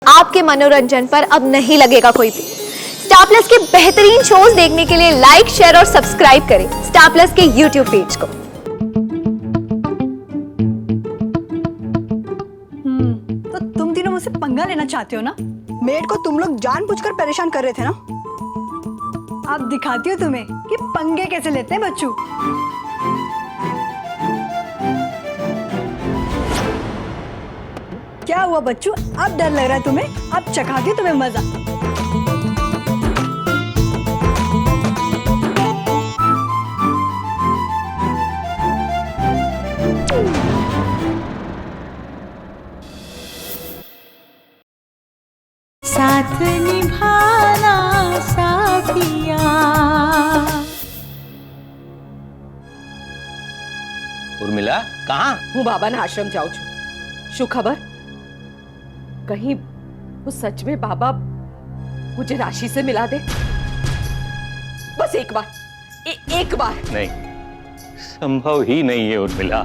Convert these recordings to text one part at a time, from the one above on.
आपके मनोरंजन पर अब नहीं लगेगा कोई भी। स्टार प्लस के बेहतरीन शोज देखने के लिए लाइक, शेयर और सब्सक्राइब करें स्टार प्लस के यूट्यूब पेज को। तो तुम तीनों मुझसे पंगा लेना चाहते हो ना? मेड को तुम लोग जानबूझकर परेशान कर रहे थे ना? अब दिखाती हूँ तुम्हें कि पंगे कैसे लेते हैं बच्चू। क्या हुआ बच्चू, अब डर लग रहा है तुम्हें? अब चखाती हूँ तुम्हें मजा। साथ निभाना साथिया। उर्मिला कहाँ? હું બાબાના આશ્રમ જાઉં છું। શું ખબર कहीं वो सच में बाबा मुझे राशि से मिला दे? बस एक बार, एक बार। नहीं, संभव ही नहीं है उर्मिला।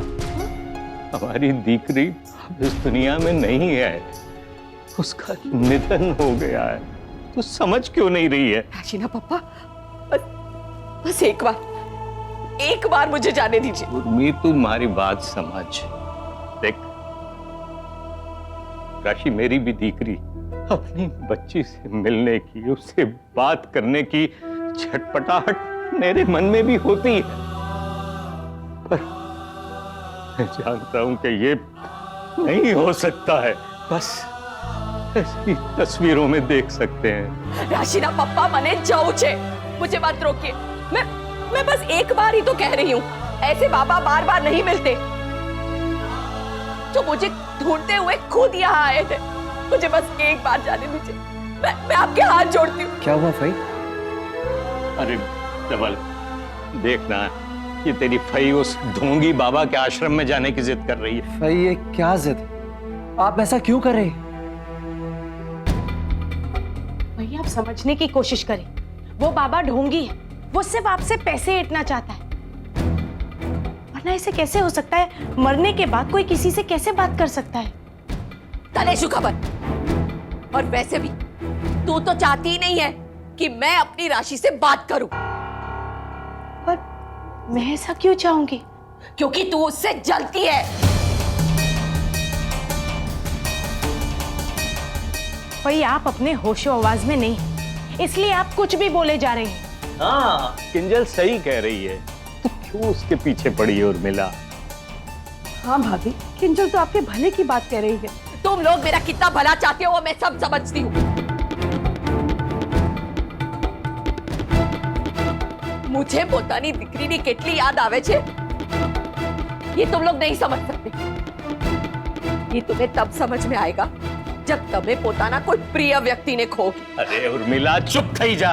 हमारी दीकरी अब इस दुनिया में नहीं है, उसका निधन हो गया है। तू समझ क्यों नहीं रही है? राशिना पापा, बस एक बार मुझे जाने दीजिए। उर्मी, तू हमारी बात समझ। देख, राशि मेरी भी दीकरी, अपनी बच्ची से मिलने की, उससे बात करने की छटपटाहट मेरे मन में भी होती है, पर मैं जानता हूं कि ये नहीं हो सकता है। बस ऐसी तस्वीरों में देख सकते हैं। राशिना पप्पा, मने जाऊ छे, मुझे मत रोकिए। मैं बस एक बार ही तो कह रही हूँ, ऐसे बाबा बार बार नहीं मिलते। जो मुझे ढूंढते हुए खुद यहाँ आए थे, मुझे बस एक बार जाने दीजिए। मैं आपके हाथ जोड़ती हूँ। क्या हुआ फई? अरे धवल, देखना, ये तेरी फई उस ढोंगी बाबा के आश्रम में जाने की जिद कर रही है। फई, ये क्या जिद? आप ऐसा क्यों कर रहे? भैया आप समझने की कोशिश करें, वो बाबा ढोंगी है, वो सिर्फ आपसे पैसे ऐंठना चाहता है। वरना ऐसे कैसे हो सकता है? मरने के बाद कोई किसी से कैसे बात कर सकता है? तने शू खबर? और वैसे भी तू तो चाहती ही नहीं है कि मैं अपनी राशि से बात करूं। पर मैं ऐसा क्यों चाहूंगी? क्योंकि तू उससे जलती है। भाई आप अपने होशो आवाज में नहीं, इसलिए आप कुछ भी बोले जा रहे हैं। हाँ, किंजल सही कह रही है। तू क्यों उसके पीछे पड़ी है उर्मिला? हाँ भाभी, किंजल तो आपके भले की बात कह रही है। तुम लोग मेरा कितना भला चाहते हो वो मैं सब समझती हूँ। मुझे પોતાની દીકરીની કેટલી याद आवे छे, ये तुम लोग नहीं समझ सकते। ये तुम्हें तब समझ में आएगा जब तुम्हें પોતાના कोई प्रिय व्यक्ति ने खो। अरे उर्मिला, चुप थई जा।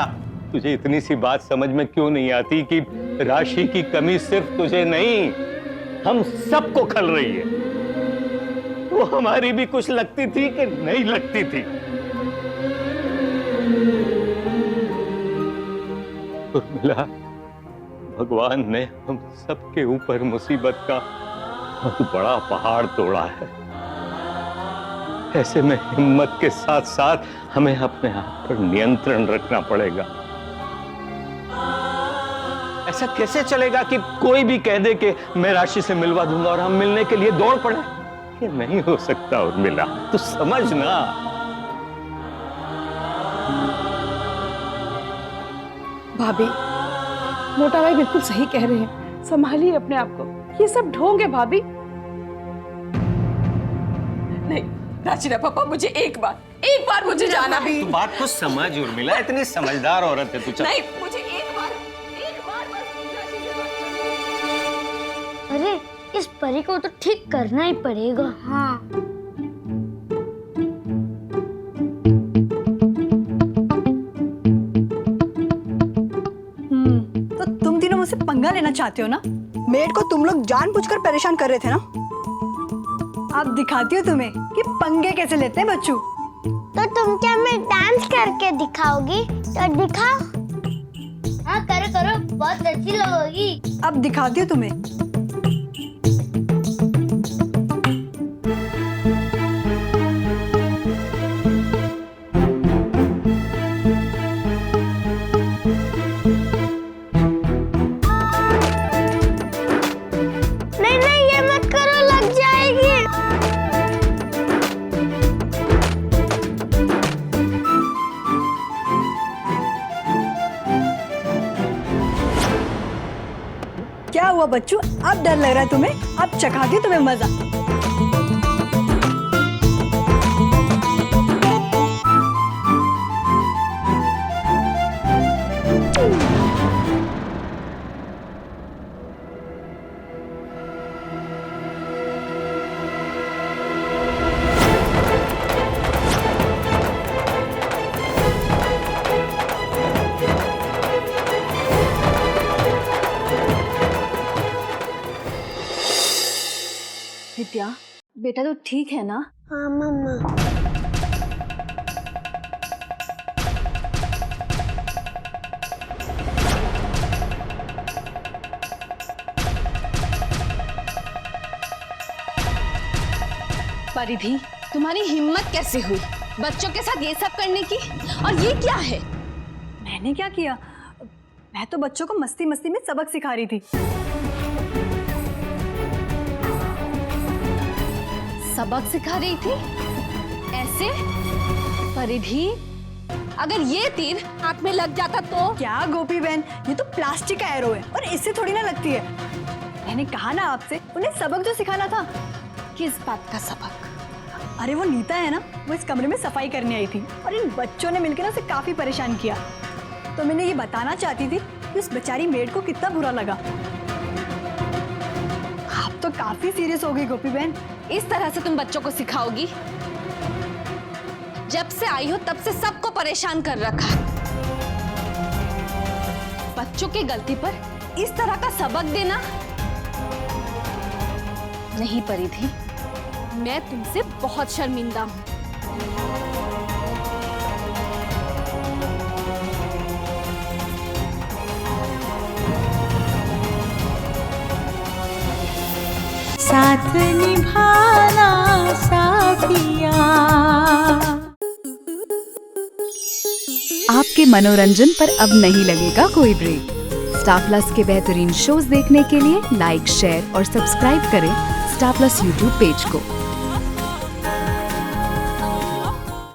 तुझे इतनी सी बात समझ में क्यों नहीं आती कि राशि की कमी सिर्फ तुझे नहीं, हम सबको खल रही है। वो हमारी भी कुछ लगती थी कि नहीं लगती थी? उर्मिला, भगवान ने हम सबके ऊपर मुसीबत का बहुत बड़ा पहाड़ तोड़ा है। ऐसे में हिम्मत के साथ साथ हमें अपने आप पर नियंत्रण रखना पड़ेगा। ऐसा कैसे चलेगा कि कोई भी कह दे कि मैं राशि से मिलवा दूंगा और हम मिलने के लिए दौड़ पड़े? ये नहीं हो सकता उर्मिला, तू समझ ना। भाभी, मोटा भाई बिल्कुल सही कह रहे हैं, संभालिए अपने आप को। ये सब ढोंग है भाभी। नहीं राशिना पापा, मुझे एक बार मुझे जाना भी। तू बात को समझ उर्मिला, इतनी समझदार औरत है तू। चल। नहीं, मुझे एक बार बस राशि से बात। अरे इस परी को तो ठीक करना ही पड़ेगा। हाँ, तो तुम तीनों मुझसे पंगा लेना चाहते हो ना? मेड को तुम लोग जानबूझकर परेशान कर रहे थे ना? अब दिखाती हूँ तुम्हें कि पंगे कैसे लेते हैं बच्चू। तो तुम क्या मैं डांस करके दिखाओगी? तो दिखाओ। हाँ करो करो, बहुत अच्छी लगेगी। अब दिखाती हूँ तुम्हें। हुआ बच्चू, अब डर लग रहा है तुम्हें? अब चखाती हूँ तुम्हें मजा। विद्या, बेटा तो ठीक है ना? हाँ मम्मा। परिधि, तुम्हारी हिम्मत कैसे हुई बच्चों के साथ ये सब करने की? और ये क्या है? मैंने क्या किया? मैं तो बच्चों को मस्ती मस्ती में सबक सिखा रही थी। सबक सिखा रही थी? ऐसे? परिधि, अगर ये तीर हाथ में लग जाता तो? क्या गोपी बहन, ये तो प्लास्टिक का एरो है और इससे थोड़ी ना लगती है। मैंने कहा ना आपसे, उन्हें सबक जो सिखाना था। किस बात का सबक? अरे वो नीता है ना, वो इस कमरे में सफाई करने आई थी और इन बच्चों ने मिलकर उसे काफी परेशान किया। तो मैंने ये बताना चाहती थी कि उस बेचारी मेड को कितना बुरा लगा। आप तो काफी सीरियस हो गई गोपी बहन। इस तरह से तुम बच्चों को सिखाओगी? जब से आई हो तब से सबको परेशान कर रखा है। बच्चों की गलती पर इस तरह का सबक देना? नहीं परिधि, मैं तुमसे बहुत शर्मिंदा हूं। साथ निभाना साथिया। आपके मनोरंजन पर अब नहीं लगेगा कोई ब्रेक। स्टार प्लस के बेहतरीन शोज देखने के लिए लाइक, शेयर और सब्सक्राइब करें स्टार प्लस यूट्यूब पेज को।